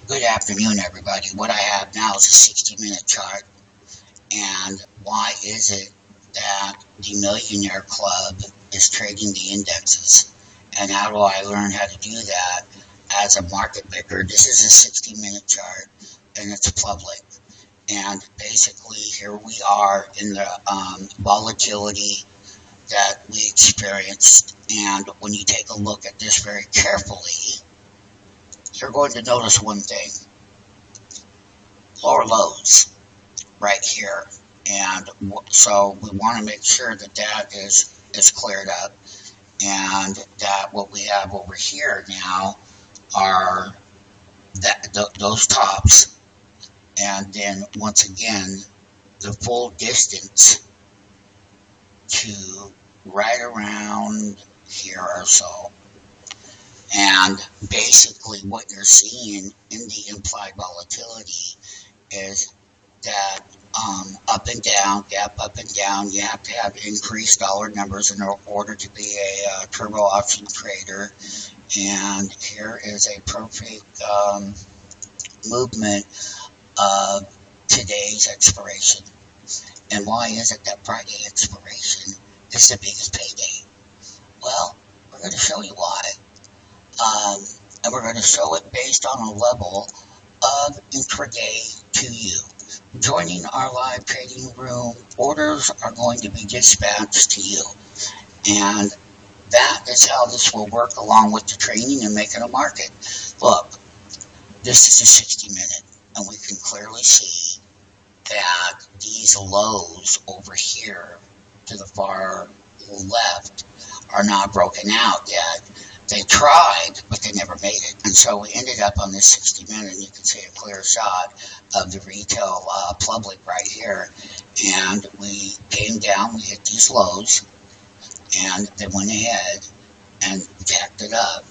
Good afternoon, everybody. What I have now is a 60-minute chart. And why is it that the Millionaire Club is trading the indexes? And how do I learn how to do that as a market maker? This is a 60-minute chart, and it's public. And basically, here we are in the volatility that we experienced. And when you take a look at this very carefully, you're going to notice one thing: lower lows right here. And so we want to make sure that that is cleared up, and that what we have over here now are those tops, and then once again the full distance to right around here or so. And basically what you're seeing in the implied volatility is that up and down, gap up and down, you have to have increased dollar numbers in order to be a turbo option trader. And here is a perfect movement of today's expiration. And why is it that Friday expiration is the biggest payday? Well, we're going to show you why. And we're going to show it based on a level of intraday to you. Joining our live trading room, orders are going to be dispatched to you. And that is how this will work, along with the training and making a market. Look, this is a 60-minute, and we can clearly see that these lows over here to the far left are not broken out yet. They tried, but they never made it. And so we ended up on this 60-minute, and you can see a clear shot of the retail public right here. And we came down, we hit these lows, and they went ahead and jacked it up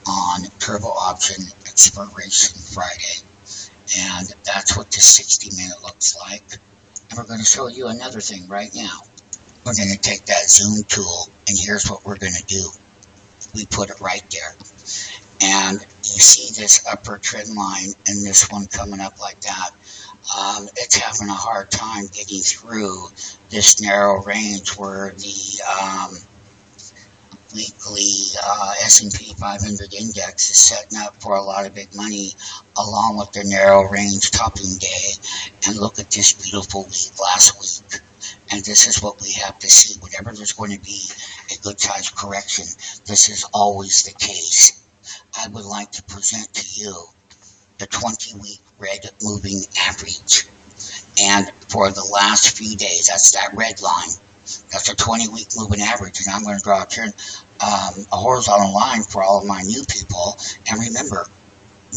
on turbo option expiration Friday. And that's what the 60-minute looks like. And we're going to show you another thing right now. We're going to take that zoom tool, and here's what we're going to do. We put it right there. And you see this upper trend line and this one coming up like that. It's having a hard time getting through this narrow range where the weekly S&P 500 index is setting up for a lot of big money, along with the narrow range topping day. And look at this beautiful week last week. And this is what we have to see. Whenever there's going to be a good sized correction, this is always the case. I would like to present to you the 20-week red moving average. And for the last few days, that's that red line. That's a 20-week moving average. And I'm going to draw a horizontal line for all of my new people. And remember,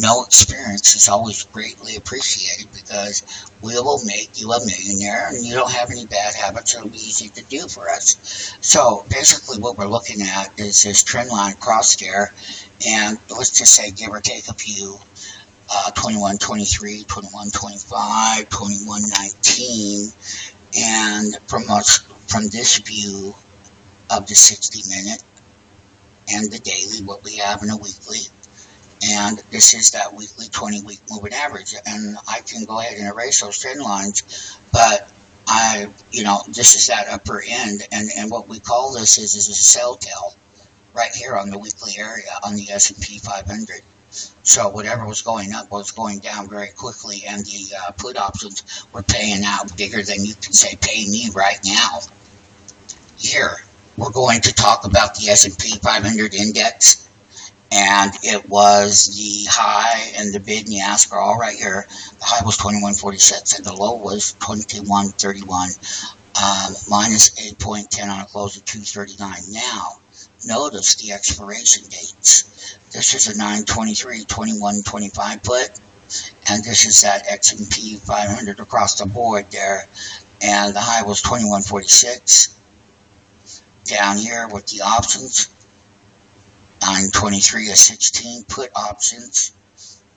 no experience is always greatly appreciated, because we will make you a millionaire, and you don't have any bad habits. It'll be easy to do for us. So basically what we're looking at is this trend line across there, and let's just say give or take a few, 21.23, 21.25, 21.19, and from this view of the 60-minute and the daily, what we have in a weekly. And this is that weekly 20-week moving average. And I can go ahead and erase those trend lines, but this is that upper end. And what we call this is a sell tail right here on the weekly area on the S&P 500. So whatever was going up was going down very quickly, and the put options were paying out bigger than you can say pay me right now. Here, we're going to talk about the S&P 500 index. And it was the high and the bid and the ask are all right here. The high was 21.46 and the low was 21.31, minus 8.10 on a close of 239. Now, notice the expiration dates. This is a 9.23, 21.25 put, and this is that S&P 500 across the board there. And the high was 21.46. Down here with the options, 9.23 a 16 put options.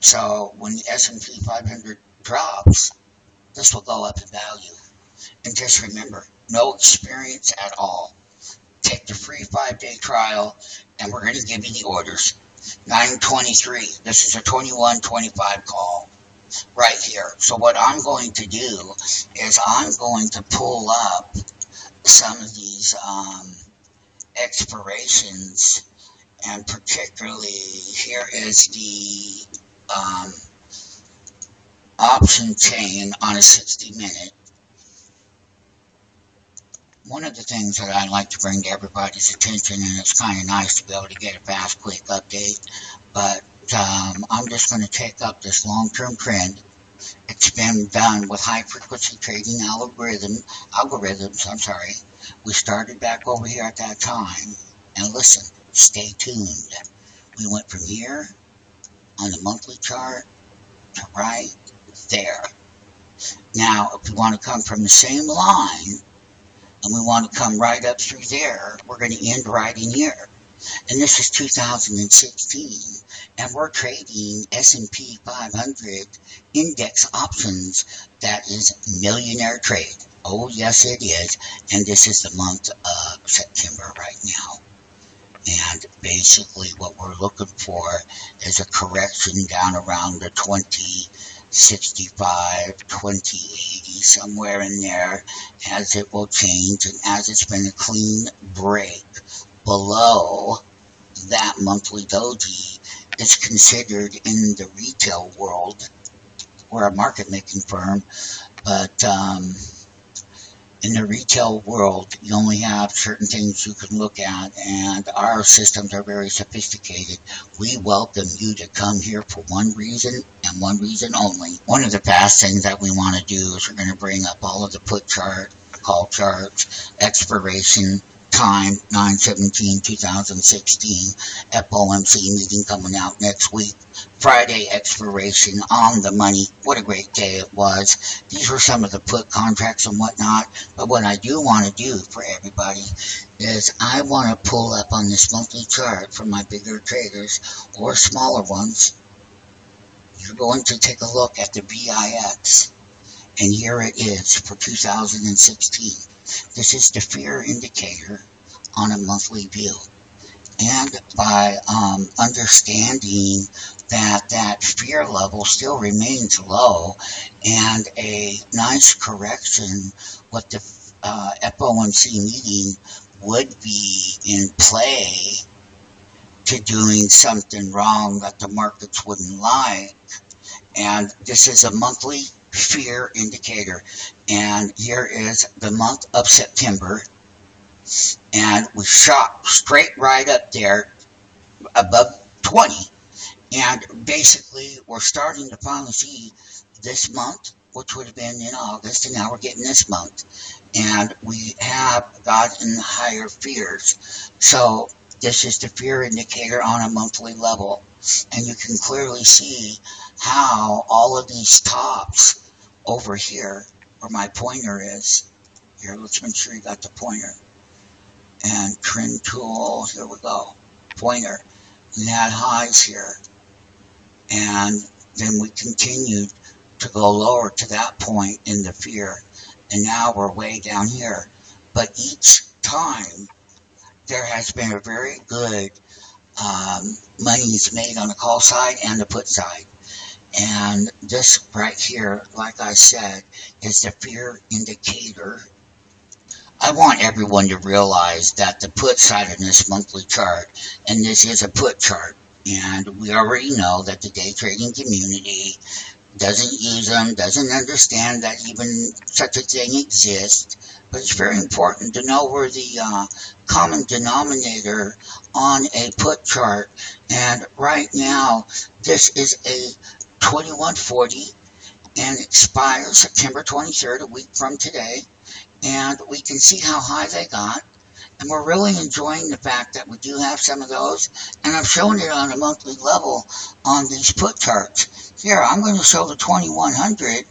So when the S&P 500 drops, this will go up in value. And just remember, no experience at all. Take the free 5-day trial, and we're going to give you the orders. 923. This is a 2125 call right here. So what I'm going to do is I'm going to pull up some of these expirations, and particularly here is the option chain on a 60-minute. One of the things that I like to bring to everybody's attention, and it's kind of nice to be able to get a fast, quick update, but I'm just going to take up this long-term trend. It's been done with high-frequency trading algorithms. I'm sorry. We started back over here at that time, and listen, stay tuned. We went from here on the monthly chart to right there. Now, if we want to come from the same line, and we want to come right up through there, we're going to end right in here. And this is 2016, and we're trading S&P 500 index options. That is millionaire trade. Oh, yes, it is. And this is the month of September right now. And basically what we're looking for is a correction down around the 2065, 2080, somewhere in there, as it will change, and as it's been a clean break below that monthly doji is considered in the retail world. We're a market making firm, but in the retail world, you only have certain things you can look at, and our systems are very sophisticated. We welcome you to come here for one reason and one reason only. One of the fast things that we want to do is we're going to bring up all of the put chart, call charts, expiration time, 9/17/2016, FOMC meeting coming out next week. Friday expiration on the money. What a great day it was. These were some of the put contracts and whatnot. But what I do want to do for everybody is I want to pull up on this monthly chart for my bigger traders or smaller ones. You're going to take a look at the VIX. And here it is for 2016. This is the fear indicator on a monthly view. And by understanding that fear level still remains low, and a nice correction with the FOMC meeting would be in play to doing something wrong that the markets wouldn't like. And this is a monthly fear indicator, and here is the month of September, and we shot straight right up there above 20, and basically we're starting to finally see this month, which would have been in August, and now we're getting this month, and we have gotten higher fears. So this is the fear indicator on a monthly level, and you can clearly see how all of these tops over here, where my pointer is, here, let's make sure you got the pointer, and trend tool, here we go, pointer, we had highs here, and then we continued to go lower to that point in the fear, and now we're way down here. But each time there has been a very good money's made on the call side and the put side. And this right here, like I said, is the fear indicator. I want everyone to realize that the put side of this monthly chart, and this is a put chart, and we already know that the day trading community doesn't use them, doesn't understand that even such a thing exists. But it's very important to know where the common denominator on a put chart. And right now, this is a 2140, and expires September 23rd, a week from today. And we can see how high they got, and we're really enjoying the fact that we do have some of those, and I've shown it on a monthly level on these put charts. Here, I'm going to show the 2100,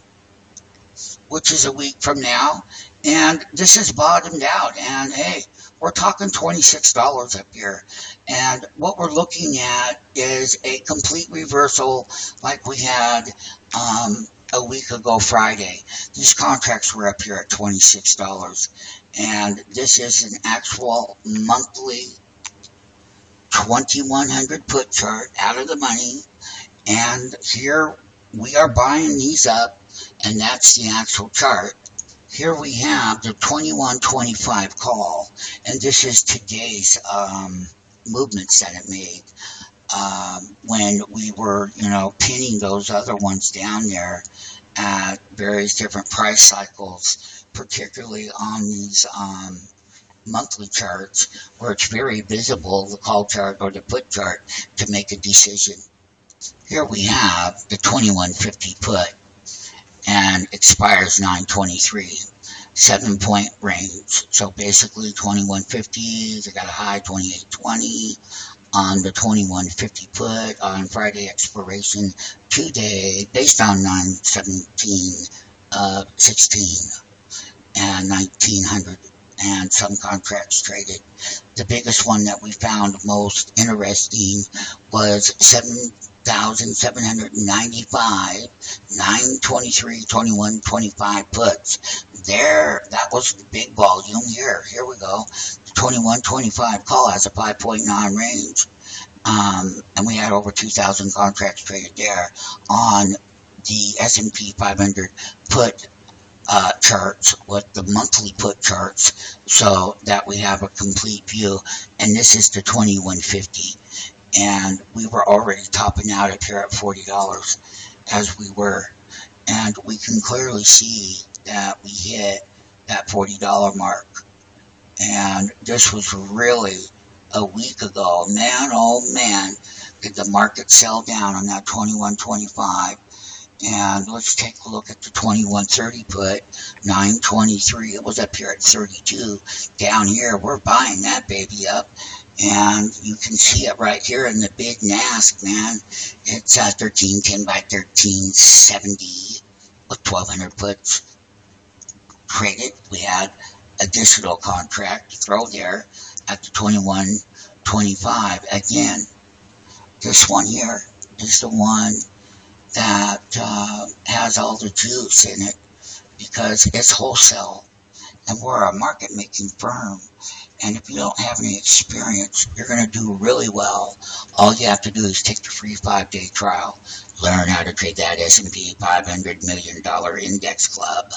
which is a week from now, and this is bottomed out, and hey, we're talking $26 up here, and what we're looking at is a complete reversal like we had a week ago Friday. These contracts were up here at $26, and this is an actual monthly 2100 put chart out of the money, and here we are buying these up, and that's the actual chart. Here we have the 2125 call, and this is today's movements that it made when we were, pinning those other ones down there at various different price cycles, particularly on these monthly charts where it's very visible, the call chart or the put chart, to make a decision. Here we have the 2150 put, and expires 9/23, 7-point range. So basically 2150, they got a high 2820 on the 2150 put on Friday expiration today, based on 9/17/16 and 1900 and some contracts traded. The biggest one that we found most interesting was 7,795 9/23/21/25 puts. There, that was the big volume. Here we go. The 2125 call has a 5.9 range. And we had over 2,000 contracts traded there on the S&P 500 put charts with the monthly put charts, so that we have a complete view. And this is the 2150, and we were already topping out up here at $40 as we were, and we can clearly see that we hit that $40 mark. And this was really a week ago. Man, oh man, did the market sell down on that 2125. And let's take a look at the 2130 put, 9/23. It was up here at 32. Down here, we're buying that baby up. And you can see it right here in the big NASDAQ, man. It's 1310 by 1370 with 1200 puts traded. We had additional contract to throw there at the 2125. Again, this one here is the one that has all the juice in it, because it's wholesale and we're a market making firm. And if you don't have any experience, you're going to do really well. All you have to do is take the free 5-day trial, learn how to trade that S&P $500 million index club.